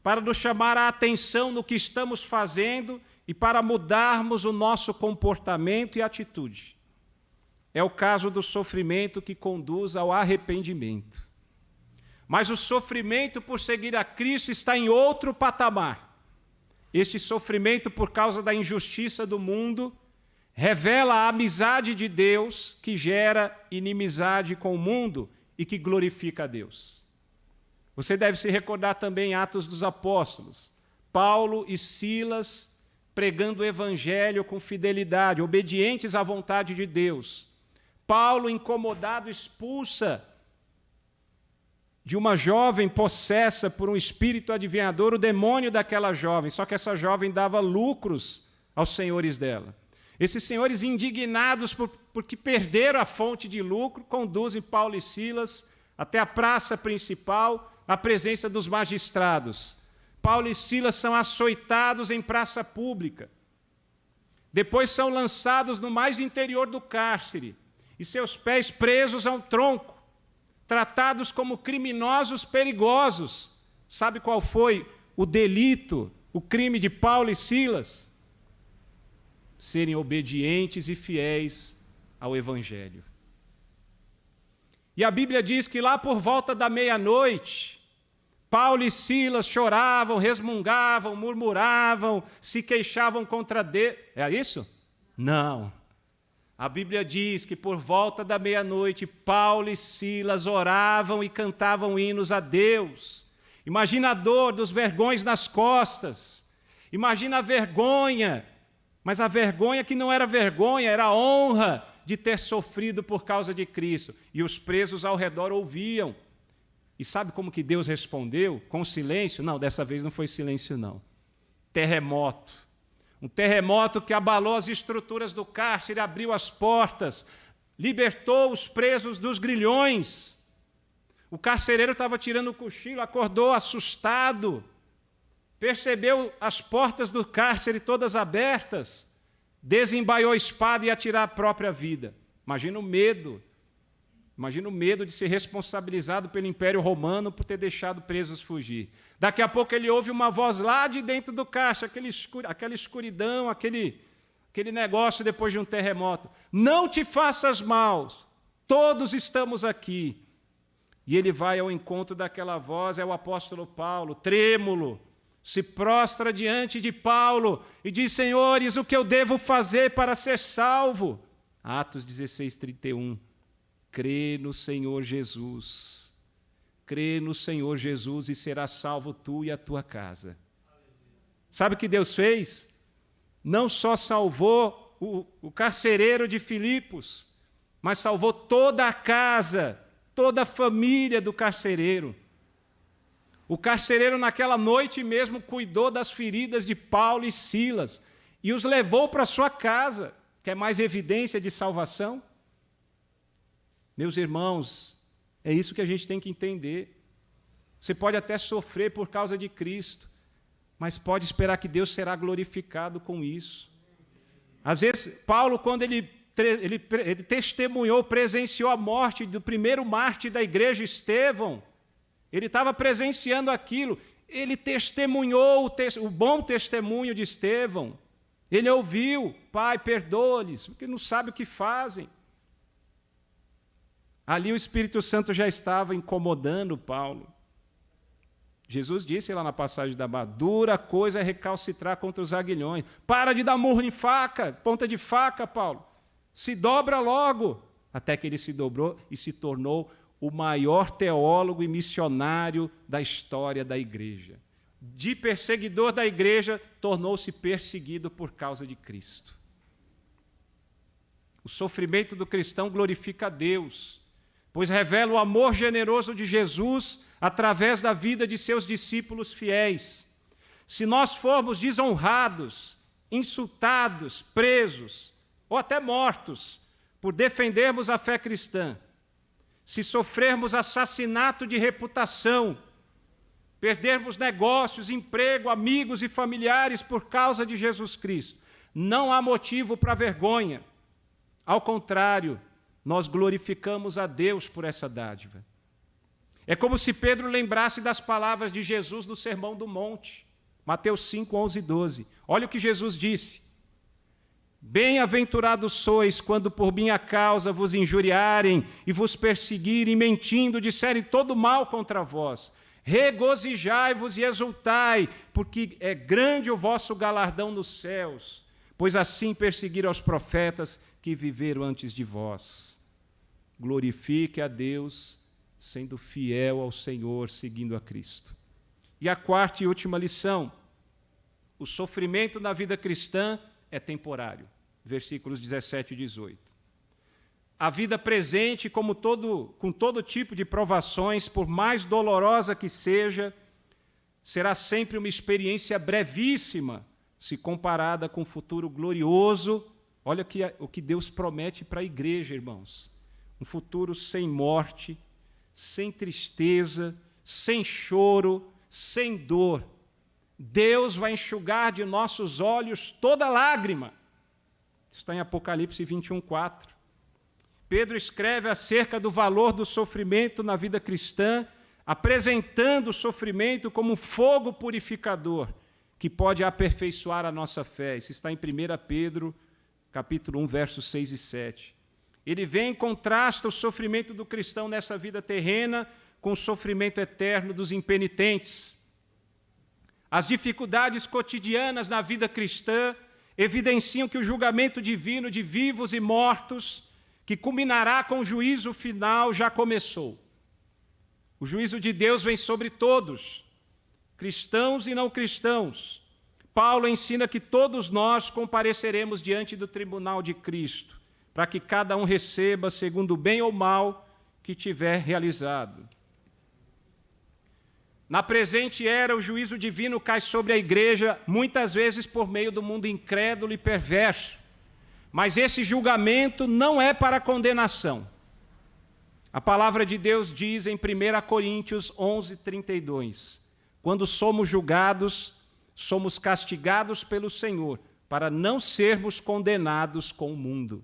para nos chamar a atenção no que estamos fazendo e para mudarmos o nosso comportamento e atitude. É o caso do sofrimento que conduz ao arrependimento. Mas o sofrimento por seguir a Cristo está em outro patamar. Este sofrimento por causa da injustiça do mundo revela a amizade de Deus que gera inimizade com o mundo e que glorifica a Deus. Você deve se recordar também Atos dos Apóstolos. Paulo e Silas pregando o evangelho com fidelidade, obedientes à vontade de Deus. Paulo, incomodado, expulsa de uma jovem possessa por um espírito adivinhador o demônio daquela jovem, só que essa jovem dava lucros aos senhores dela. Esses senhores, indignados porque perderam a fonte de lucro, conduzem Paulo e Silas até a praça principal, à presença dos magistrados. Paulo e Silas são açoitados em praça pública. Depois são lançados no mais interior do cárcere e seus pés presos a um tronco, tratados como criminosos perigosos. Sabe qual foi o delito, o crime de Paulo e Silas? Serem obedientes e fiéis ao Evangelho. E a Bíblia diz que lá por volta da meia-noite, Paulo e Silas choravam, resmungavam, murmuravam, se queixavam contra Deus. É isso? Não. A Bíblia diz que por volta da meia-noite, Paulo e Silas oravam e cantavam hinos a Deus. Imagina a dor dos vergões nas costas. Imagina a vergonha, mas a vergonha que não era vergonha, era a honra de ter sofrido por causa de Cristo. E os presos ao redor ouviam. E sabe como que Deus respondeu? Com silêncio? Não, dessa vez não foi silêncio, não. Terremoto. Um terremoto que abalou as estruturas do cárcere, abriu as portas, libertou os presos dos grilhões. O carcereiro estava tirando o cochilo, acordou assustado, percebeu as portas do cárcere todas abertas, desembaiou a espada e ia tirar a própria vida. Imagina o medo de ser responsabilizado pelo Império Romano por ter deixado presos fugir. Daqui a pouco ele ouve uma voz lá de dentro do caixa, aquela escuridão, aquele negócio depois de um terremoto. Não te faças mal, todos estamos aqui. E ele vai ao encontro daquela voz, é o apóstolo Paulo, trêmulo, se prostra diante de Paulo e diz: Senhores, o que eu devo fazer para ser salvo? Atos 16:31. Crê no Senhor Jesus. Crê no Senhor Jesus e serás salvo tu e a tua casa. Sabe o que Deus fez? Não só salvou o carcereiro de Filipos, mas salvou toda a casa toda a família do carcereiro. O carcereiro, naquela noite mesmo, cuidou das feridas de Paulo e Silas e os levou para sua casa. Quer mais evidência de salvação? Meus irmãos, é isso que a gente tem que entender. Você pode até sofrer por causa de Cristo, mas pode esperar que Deus será glorificado com isso. Às vezes, Paulo, quando ele testemunhou, presenciou a morte do primeiro mártir da igreja, Estevão, ele estava presenciando aquilo, ele testemunhou o bom testemunho de Estevão. Ele ouviu: Pai, perdoa-lhes, porque não sabem o que fazem. Ali o Espírito Santo já estava incomodando Paulo. Jesus disse lá na passagem da barra: dura coisa é recalcitrar contra os aguilhões. Para de dar murro em faca, ponta de faca, Paulo. Se dobra logo. Até que ele se dobrou e se tornou o maior teólogo e missionário da história da igreja. De perseguidor da igreja, tornou-se perseguido por causa de Cristo. O sofrimento do cristão glorifica a Deus, pois revela o amor generoso de Jesus através da vida de seus discípulos fiéis. Se nós formos desonrados, insultados, presos ou até mortos por defendermos a fé cristã, se sofrermos assassinato de reputação, perdermos negócios, emprego, amigos e familiares por causa de Jesus Cristo, não há motivo para vergonha. Ao contrário, nós glorificamos a Deus por essa dádiva. É como se Pedro lembrasse das palavras de Jesus no Sermão do Monte, Mateus 5, 11 e 12. Olha o que Jesus disse: bem-aventurados sois quando por minha causa vos injuriarem e vos perseguirem, mentindo, disserem todo mal contra vós. Regozijai-vos e exultai, porque é grande o vosso galardão nos céus, pois assim perseguiram os profetas que viveram antes de vós. Glorifique a Deus, sendo fiel ao Senhor, seguindo a Cristo. E a quarta e última lição: o sofrimento na vida cristã é temporário. Versículos 17 e 18. A vida presente, com todo tipo de provações, por mais dolorosa que seja, será sempre uma experiência brevíssima, se comparada com o futuro glorioso. Olha o que Deus promete para a igreja, irmãos. Um futuro sem morte, sem tristeza, sem choro, sem dor. Deus vai enxugar de nossos olhos toda lágrima. Isso está em Apocalipse 21, 4. Pedro escreve acerca do valor do sofrimento na vida cristã, apresentando o sofrimento como um fogo purificador que pode aperfeiçoar a nossa fé. Isso está em 1 Pedro, capítulo 1, versos 6 e 7. Ele vem e contrasta o sofrimento do cristão nessa vida terrena com o sofrimento eterno dos impenitentes. As dificuldades cotidianas na vida cristã evidenciam que o julgamento divino de vivos e mortos, que culminará com o juízo final, já começou. O juízo de Deus vem sobre todos, cristãos e não cristãos. Paulo ensina que todos nós compareceremos diante do tribunal de Cristo, para que cada um receba segundo o bem ou mal que tiver realizado. Na presente era, o juízo divino cai sobre a igreja, muitas vezes por meio do mundo incrédulo e perverso. Mas esse julgamento não é para condenação. A palavra de Deus diz em 1 Coríntios 11, 32, quando somos julgados, somos castigados pelo Senhor, para não sermos condenados com o mundo.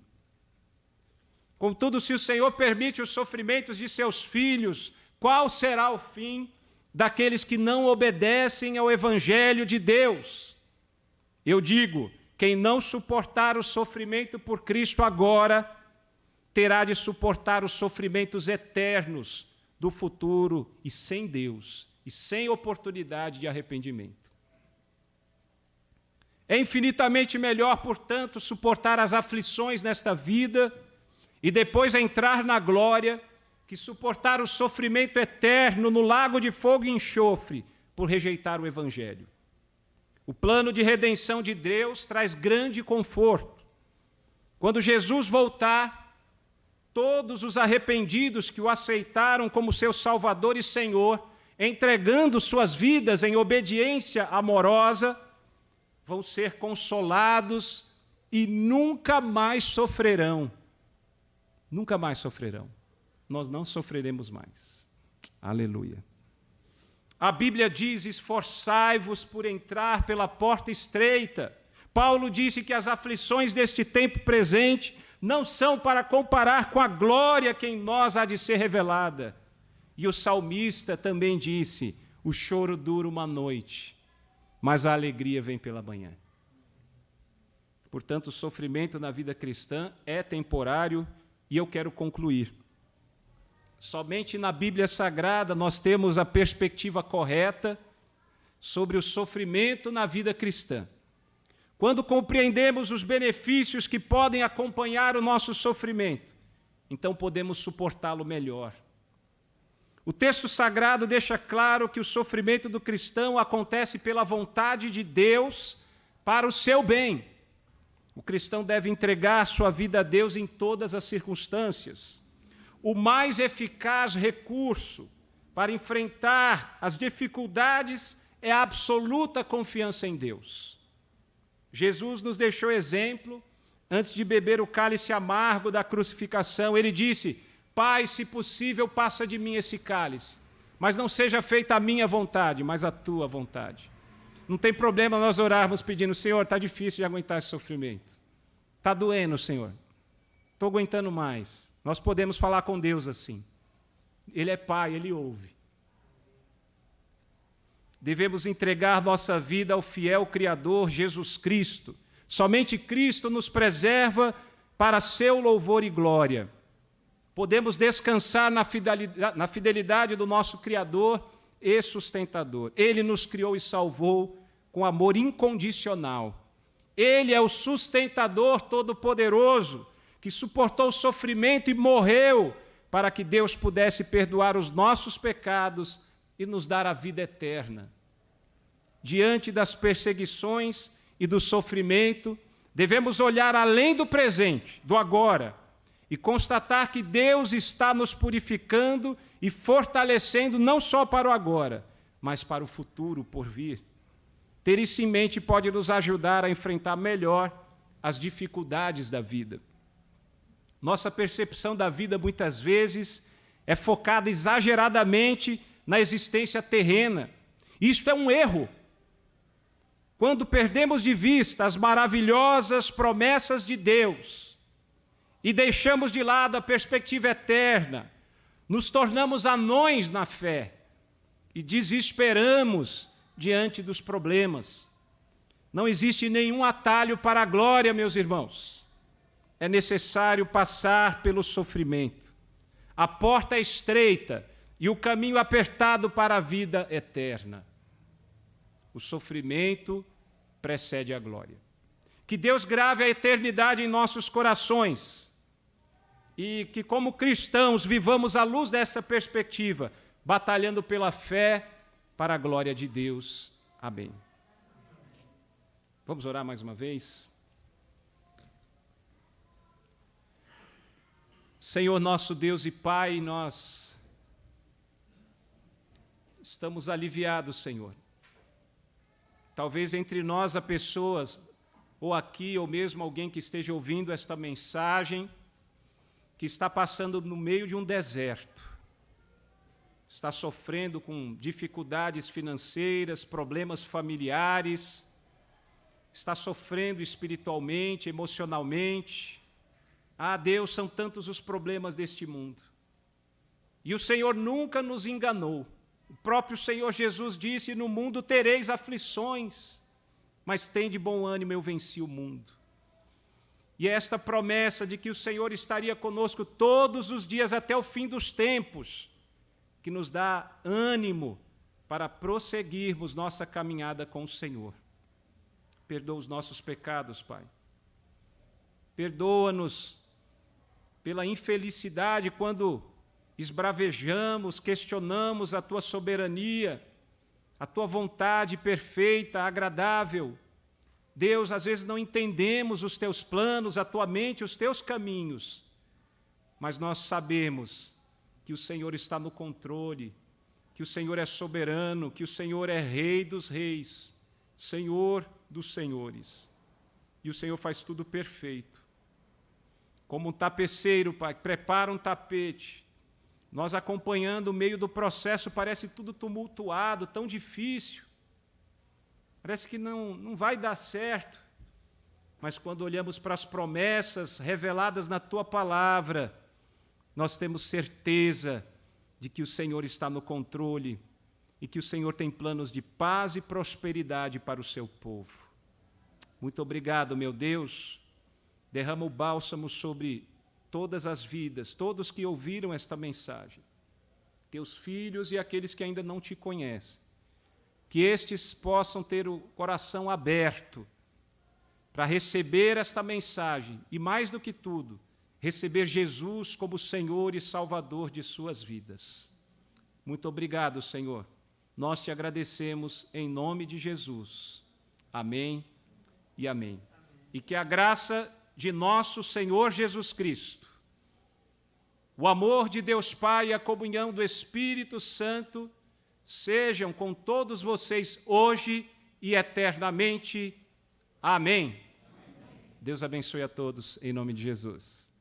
Contudo, se o Senhor permite os sofrimentos de seus filhos, qual será o fim daqueles que não obedecem ao Evangelho de Deus? Eu digo, quem não suportar o sofrimento por Cristo agora, terá de suportar os sofrimentos eternos do futuro, e sem Deus, e sem oportunidade de arrependimento. É infinitamente melhor, portanto, suportar as aflições nesta vida e depois entrar na glória, que suportar o sofrimento eterno no lago de fogo e enxofre por rejeitar o Evangelho. O plano de redenção de Deus traz grande conforto. Quando Jesus voltar, todos os arrependidos que o aceitaram como seu Salvador e Senhor, entregando suas vidas em obediência amorosa, vão ser consolados e nunca mais sofrerão. Nunca mais sofrerão. Nós não sofreremos mais. Aleluia. A Bíblia diz: esforçai-vos por entrar pela porta estreita. Paulo disse que as aflições deste tempo presente não são para comparar com a glória que em nós há de ser revelada. E o salmista também disse: o choro dura uma noite, mas a alegria vem pela manhã. Portanto, o sofrimento na vida cristã é temporário, e eu quero concluir. Somente na Bíblia Sagrada nós temos a perspectiva correta sobre o sofrimento na vida cristã. Quando compreendemos os benefícios que podem acompanhar o nosso sofrimento, então podemos suportá-lo melhor. O texto sagrado deixa claro que o sofrimento do cristão acontece pela vontade de Deus para o seu bem. O cristão deve entregar sua vida a Deus em todas as circunstâncias. O mais eficaz recurso para enfrentar as dificuldades é a absoluta confiança em Deus. Jesus nos deixou exemplo, antes de beber o cálice amargo da crucificação, ele disse: Pai, se possível, passa de mim esse cálice, mas não seja feita a minha vontade, mas a tua vontade. Não tem problema nós orarmos pedindo: Senhor, está difícil de aguentar esse sofrimento. Está doendo, Senhor. Estou aguentando mais. Nós podemos falar com Deus assim. Ele é Pai, Ele ouve. Devemos entregar nossa vida ao fiel Criador Jesus Cristo. Somente Cristo nos preserva para seu louvor e glória. Podemos descansar na fidelidade do nosso Criador e sustentador. Ele nos criou e salvou com amor incondicional. Ele é o sustentador todo-poderoso, que suportou o sofrimento e morreu para que Deus pudesse perdoar os nossos pecados e nos dar a vida eterna. Diante das perseguições e do sofrimento, devemos olhar além do presente, do agora, e constatar que Deus está nos purificando e fortalecendo não só para o agora, mas para o futuro por vir. Ter isso em mente pode nos ajudar a enfrentar melhor as dificuldades da vida. Nossa percepção da vida, muitas vezes, é focada exageradamente na existência terrena. Isto é um erro. Quando perdemos de vista as maravilhosas promessas de Deus e deixamos de lado a perspectiva eterna, nos tornamos anões na fé e desesperamos diante dos problemas. Não existe nenhum atalho para a glória, meus irmãos. É necessário passar pelo sofrimento. A porta é estreita e o caminho apertado para a vida eterna. O sofrimento precede a glória. Que Deus grave a eternidade em nossos corações e que, como cristãos, vivamos à luz dessa perspectiva, batalhando pela fé para a glória de Deus. Amém. Vamos orar mais uma vez? Senhor nosso Deus e Pai, nós estamos aliviados, Senhor. Talvez entre nós há pessoas, ou aqui, ou mesmo alguém que esteja ouvindo esta mensagem, que está passando no meio de um deserto, está sofrendo com dificuldades financeiras, problemas familiares, está sofrendo espiritualmente, emocionalmente. Ah, Deus, são tantos os problemas deste mundo. E o Senhor nunca nos enganou. O próprio Senhor Jesus disse: no mundo tereis aflições, mas tende bom ânimo, eu venci o mundo. E esta promessa de que o Senhor estaria conosco todos os dias até o fim dos tempos, que nos dá ânimo para prosseguirmos nossa caminhada com o Senhor. Perdoa os nossos pecados, Pai. Perdoa-nos pela infelicidade quando esbravejamos, questionamos a Tua soberania, a Tua vontade perfeita, agradável. Deus, às vezes não entendemos os Teus planos, a Tua mente, os Teus caminhos, mas nós sabemos que o Senhor está no controle, que o Senhor é soberano, que o Senhor é Rei dos reis, Senhor dos senhores. E o Senhor faz tudo perfeito. Como um tapeceiro, Pai, prepara um tapete. Nós acompanhando o meio do processo, parece tudo tumultuado, tão difícil. Parece que não vai dar certo. Mas quando olhamos para as promessas reveladas na Tua palavra, nós temos certeza de que o Senhor está no controle e que o Senhor tem planos de paz e prosperidade para o seu povo. Muito obrigado, meu Deus. Derrama o bálsamo sobre todas as vidas, todos que ouviram esta mensagem, teus filhos e aqueles que ainda não te conhecem, que estes possam ter o coração aberto para receber esta mensagem e, mais do que tudo, receber Jesus como Senhor e Salvador de suas vidas. Muito obrigado, Senhor. Nós te agradecemos em nome de Jesus. Amém e amém. E que a graça de nosso Senhor Jesus Cristo, o amor de Deus Pai e a comunhão do Espírito Santo sejam com todos vocês hoje e eternamente. Amém. Deus abençoe a todos, em nome de Jesus.